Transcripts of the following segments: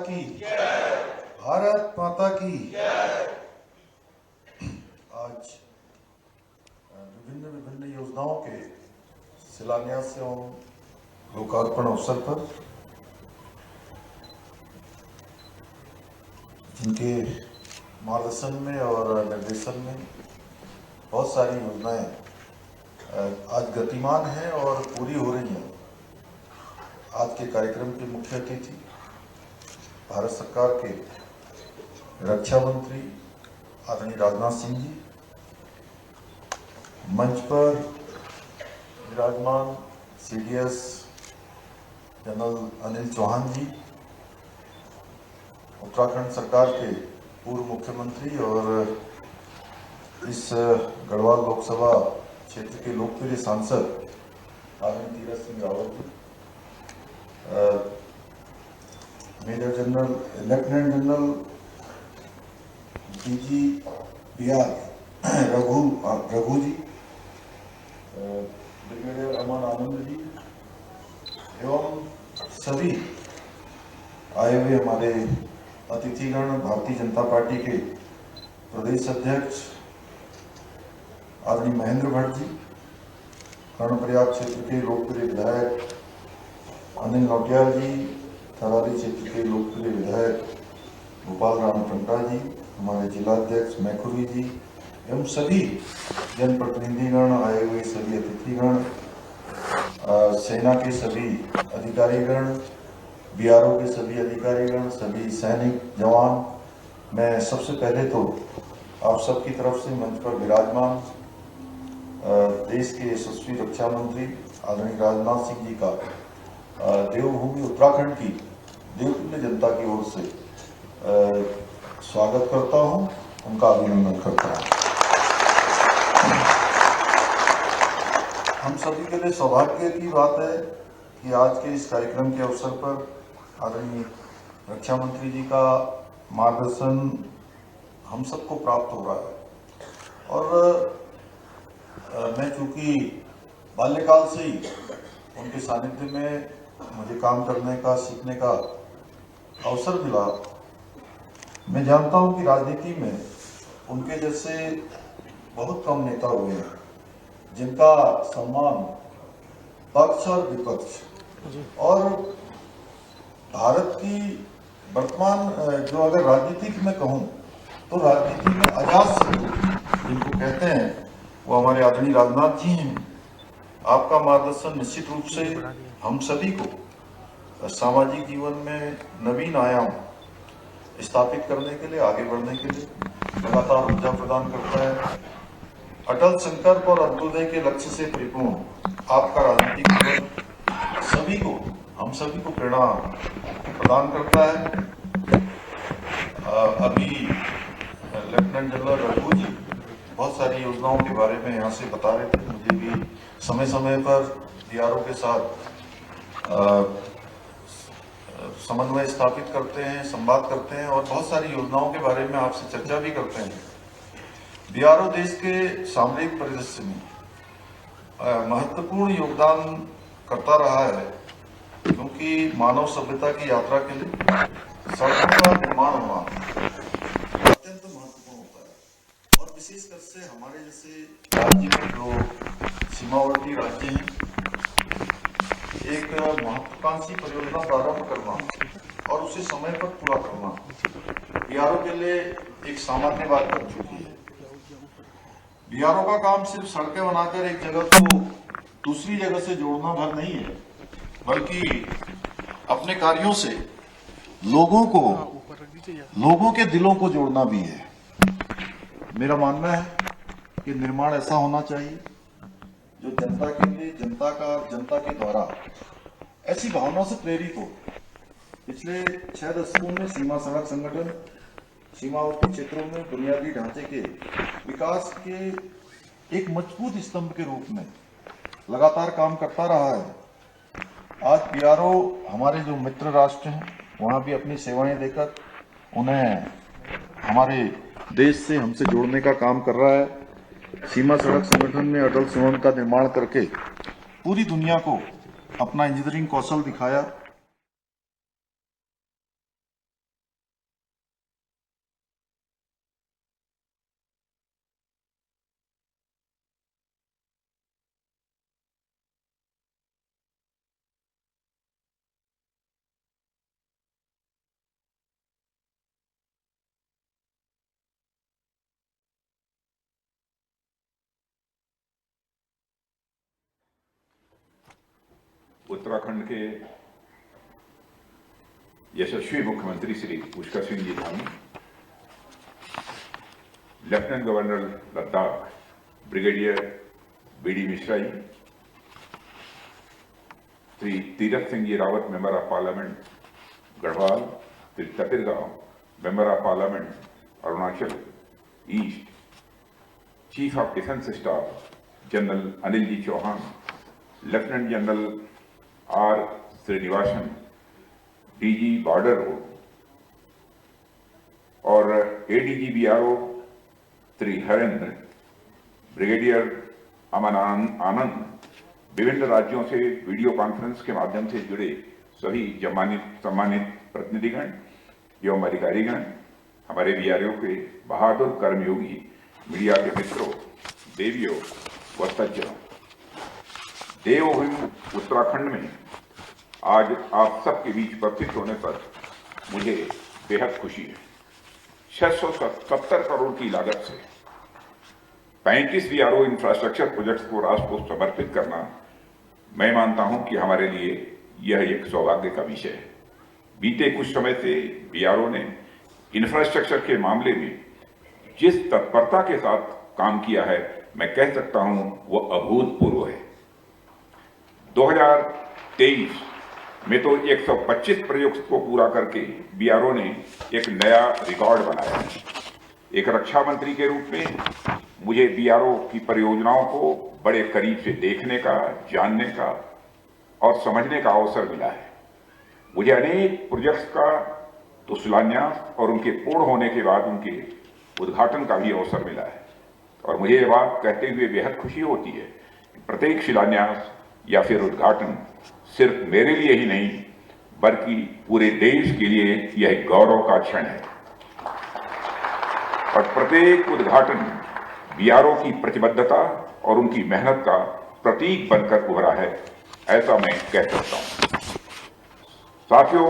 की, भारत माता की। आज विभिन्न विभिन्न योजनाओं के शिलान्यास एवं लोकार्पण अवसर पर जिनके मार्गदर्शन में और निर्देशन में बहुत सारी योजनाएं आज गतिमान हैं और पूरी हो रही हैं। आज के कार्यक्रम के मुख्य अतिथि भारत सरकार के रक्षा मंत्री आदरणीय राजनाथ सिंह जी, मंच पर विराजमान CDS जनरल अनिल चौहान जी, उत्तराखंड सरकार के पूर्व मुख्यमंत्री और इस गढ़वाल लोकसभा क्षेत्र के लोकप्रिय सांसद आदरणीय Tirath Singh Rawat ji, major general lieutenant general DG BR Raghu ji, brigadier Aman Anand ji एवं सभी आए हुए हमारे अतिथिगण, भारतीय जनता पार्टी के प्रदेश अध्यक्ष आदरणीय महेंद्र भट्ट जी, कर्णप्रयाग क्षेत्र के लोकप्रिय विधायक अनिल नौटियाल जी, थराली क्षेत्र के लोकप्रिय विधायक गोपाल राम टंटा जी, हमारे जिलाध्यक्ष मैखुरी जी एवं सभी जनप्रतिनिधिगण, आए हुए सभी अतिथिगण, सेना के सभी अधिकारीगण, BRO के सभी अधिकारीगण, सभी सैनिक जवान, मैं सबसे पहले तो आप सबकी तरफ से मंच पर विराजमान देश के यशस्वी रक्षा मंत्री आदरणीय राजनाथ सिंह जी का देवभूमि उत्तराखंड की देवतुल्य जनता की ओर से स्वागत करता हूं, उनका अभिनंदन करता हूं। हम सभी के लिए सौभाग्य की बात है कि आज के इस कार्यक्रम के अवसर पर आदरणीय रक्षा मंत्री जी का मार्गदर्शन हम सबको प्राप्त हो रहा है और मैं चूंकि बाल्यकाल से ही उनके सानिध्य में मुझे काम करने का, सीखने का अवसर मिला। मैं जानता हूं कि राजनीति में उनके जैसे बहुत कम नेता हुए हैं जिनका सम्मान पक्ष और विपक्ष और भारत की वर्तमान जो अगर राजनीति में कहूं तो राजनीति में अजातशत्रु जिनको कहते हैं वो हमारे आदरणीय राजनाथ जी हैं। आपका मार्गदर्शन निश्चित रूप से हम सभी को सामाजिक जीवन में नवीन आयाम स्थापित करने के लिए, आगे बढ़ने के लिए लगातार ऊर्जा प्रदान करता है। अटल संकल्प और अंत्योदय के लक्ष्य से परिपूर्ण आपका राजनीतिक जीवन सभी को, हम सभी को प्रेरणा प्रदान करता है। अभी लेफ्टिनेंट जनरल रघु जी बहुत सारी योजनाओं के बारे में यहाँ से बता रहे थे। मुझे भी समय समय पर BRO के साथ समन्वय स्थापित करते हैं, संवाद करते हैं और बहुत सारी योजनाओं के बारे में आपसे चर्चा भी करते हैं। BRO देश के सामरिक परिदृश्य में महत्वपूर्ण योगदान करता रहा है क्योंकि मानव सभ्यता की यात्रा के लिए सड़कों का निर्माण होना अत्यंत महत्वपूर्ण होता है और विशेषकर से हमारे जैसे राज्य में जो सीमावर्ती राज्य हैं, एक महत्वाकांक्षी परियोजना प्रारंभ करना और उसे समय पर पूरा करना BRO के लिए एक सामान्य बात बन चुकी है। BRO का काम सिर्फ सड़कें बनाकर एक जगह को दूसरी जगह से जोड़ना भर नहीं है, बल्कि अपने कार्यों से लोगों के दिलों को जोड़ना भी है। मेरा मानना है कि निर्माण ऐसा होना चाहिए जो जनता के लिए, जनता का, जनता के द्वारा ऐसी भावना से प्रेरित हो। पिछले 6 दशकों में सीमा सड़क संगठन सीमावर्ती क्षेत्रों में बुनियादी ढांचे के विकास के एक मजबूत स्तंभ के रूप में लगातार काम करता रहा है। आज BRO हमारे जो मित्र राष्ट्र हैं वहां भी अपनी सेवाएं देकर उन्हें हमारे देश से, हमसे जोड़ने का काम कर रहा है। सीमा सड़क संगठन ने अटल सुरंग का निर्माण करके पूरी दुनिया को अपना इंजीनियरिंग कौशल दिखाया। उत्तराखंड के यशस्वी मुख्यमंत्री Shri Pushkar Singh ji Dhami, lieutenant governor Ladakh brigadier BD Mishra ji, Shri Tirath Singh ji Rawat, member of parliament Garhwal, Shri Tapir Gao, member of parliament Arunachal east, chief of defence staff general Anil ji Chauhan, lieutenant general R Srinivasan, DG border road और ADG BRO Shri Harendra, brigadier Aman Anand, विभिन्न राज्यों से वीडियो कॉन्फ्रेंस के माध्यम से जुड़े सभी सम्मानित प्रतिनिधिगण एवं अधिकारीगण, हमारे बीआरओ के बहादुर कर्मयोगी, मीडिया के मित्रों, देवियों व सज्जनों, देवभूमि उत्तराखंड में आज आप सबके बीच उपस्थित होने पर मुझे बेहद खुशी है। 670 करोड़ की लागत से 35 बीआरओ इंफ्रास्ट्रक्चर प्रोजेक्ट्स को राष्ट्र को समर्पित करना, मैं मानता हूं कि हमारे लिए यह एक सौभाग्य का विषय है। बीते कुछ समय से बीआरओ ने इंफ्रास्ट्रक्चर के मामले में जिस तत्परता के साथ काम किया है, मैं कह सकता हूं वह अभूतपूर्व है। 2023 में तो 125 प्रोजेक्ट्स को पूरा करके बीआरओ ने एक नया रिकॉर्ड बनाया है। एक रक्षा मंत्री के रूप में मुझे बीआरओ की परियोजनाओं को बड़े करीब से देखने का, जानने का और समझने का अवसर मिला है। मुझे अनेक प्रोजेक्ट्स का तो शिलान्यास और उनके पूर्ण होने के बाद उनके उद्घाटन का भी अवसर मिला है और मुझे ये बात कहते हुए बेहद खुशी होती है कि प्रत्येक शिलान्यास या फिर उद्घाटन सिर्फ मेरे लिए ही नहीं बल्कि पूरे देश के लिए यह एक गौरव का क्षण है और प्रत्येक उद्घाटन बीआरओ की प्रतिबद्धता और उनकी मेहनत का प्रतीक बनकर उभरा है, ऐसा मैं कह सकता हूं। साथियों,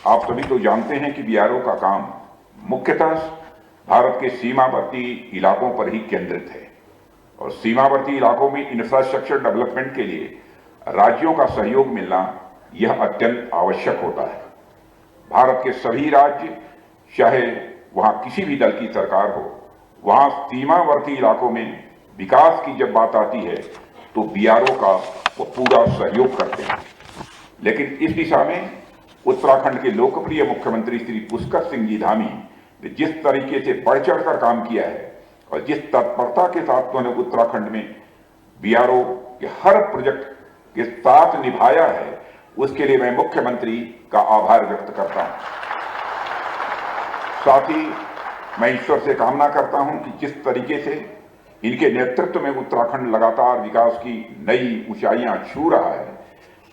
आप सभी तो जानते हैं कि बीआरओ का काम मुख्यतः भारत के सीमावर्ती इलाकों पर ही केंद्रित है और सीमावर्ती इलाकों में इंफ्रास्ट्रक्चर डेवलपमेंट के लिए राज्यों का सहयोग मिलना यह अत्यंत आवश्यक होता है। भारत के सभी राज्य, चाहे वहां किसी भी दल की सरकार हो, वहां सीमावर्ती इलाकों में विकास की जब बात आती है तो बीआरओ का वो पूरा सहयोग करते हैं। लेकिन इस दिशा में उत्तराखंड के लोकप्रिय मुख्यमंत्री श्री पुष्कर सिंह जी धामी ने जिस तरीके से बढ़ चढ़कर काम किया है और जिस तत्परता के साथ उन्होंने उत्तराखंड में बीआरओ के हर प्रोजेक्ट के साथ निभाया है, उसके लिए मैं मुख्यमंत्री का आभार व्यक्त करता हूं। साथ ही मैं ईश्वर से कामना करता हूं कि जिस तरीके से इनके नेतृत्व में उत्तराखंड लगातार विकास की नई ऊंचाइयां छू रहा है,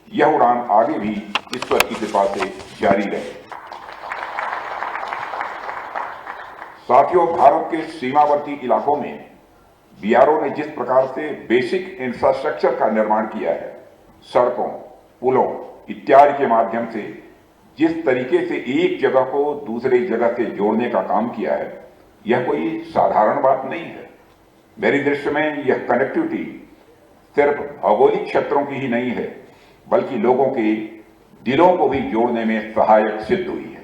यह उड़ान आगे भी ईश्वर की कृपा से जारी रहे। साथियों, भारत के सीमावर्ती इलाकों में बीआरओ ने जिस प्रकार से बेसिक इंफ्रास्ट्रक्चर का निर्माण किया है, सड़कों, पुलों इत्यादि के माध्यम से जिस तरीके से एक जगह को दूसरी जगह से जोड़ने का काम किया है, यह कोई साधारण बात नहीं है। मेरी दृष्टि में यह कनेक्टिविटी सिर्फ भौगोलिक क्षेत्रों की ही नहीं है, बल्कि लोगों के दिलों को भी जोड़ने में सहायक सिद्ध हुई है।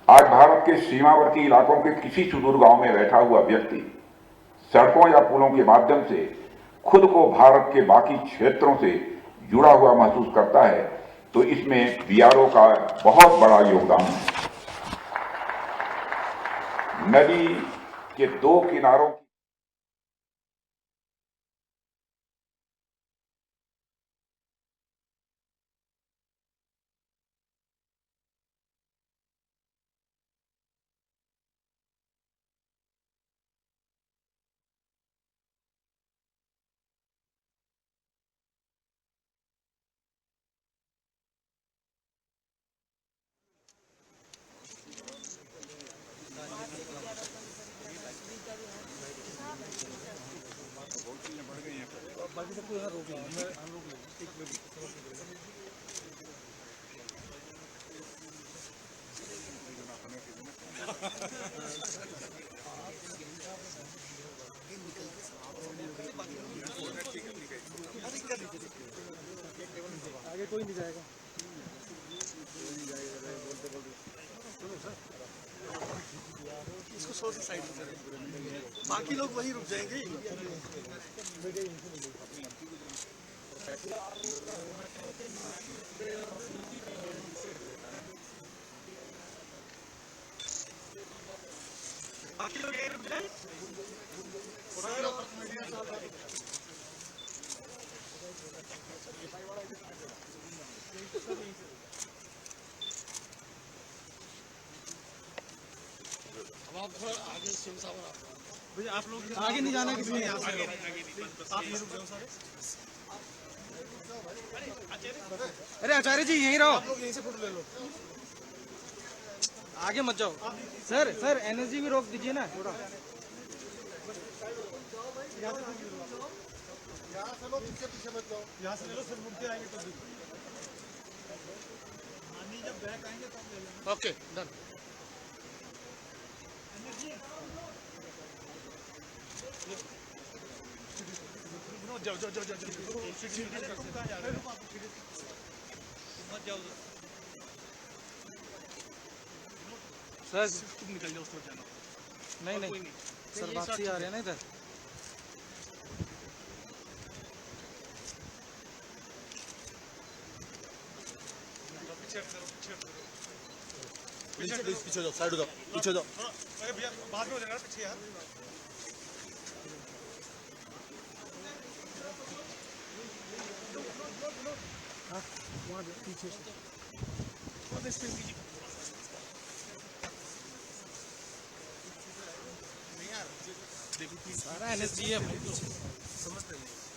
आज भारत के सीमावर्ती इलाकों के किसी सुदूर गांव में बैठा हुआ व्यक्ति सड़कों या पुलों के माध्यम से खुद को भारत के बाकी क्षेत्रों से जुड़ा हुआ महसूस करता है, तो इसमें बीआरओ का बहुत बड़ा योगदान है। नदी के दो किनारों बाकी सबको यहाँ रोक लेंगे, हम रोक लेंगे, एक मिनट। कोई नहीं जाएगा। इसको सोच साइड में करें, बाकी लोग वहीं रुक जाएंगे। बाकी लोग यहीं रुक जाए। अब आप थोड़ा आगे सिंह साहब भैया, आप लोग आगे नहीं जाना किसी ने, आप ये रुक जाओ सारे। अरे आचार्य जी यहीं रहो, आप लोग यहीं से फोटो ले लो, आगे मत जाओ। सर एनर्जी भी रोक दीजिए ना थोड़ा। यहाँ से लो, पीछे मत जाओ, यहाँ से ले लो, फिर मुड़ के आएंगे तो जब बैक आएंगे तब ले लेंगे। Okay done. जाओ जाओ जाओ जाओ सर तुम निकल जाओ, उस तरफ जाना। नहीं सर वापसी आ रहे हैं ना इधर। पीछे जाओ, साइड हो जाओ, पीछे जाओ। अरे भैया बाद में हो जाएगा, पीछे यार। वहाँ पीछे सारा एनर्जी है समझते नहीं।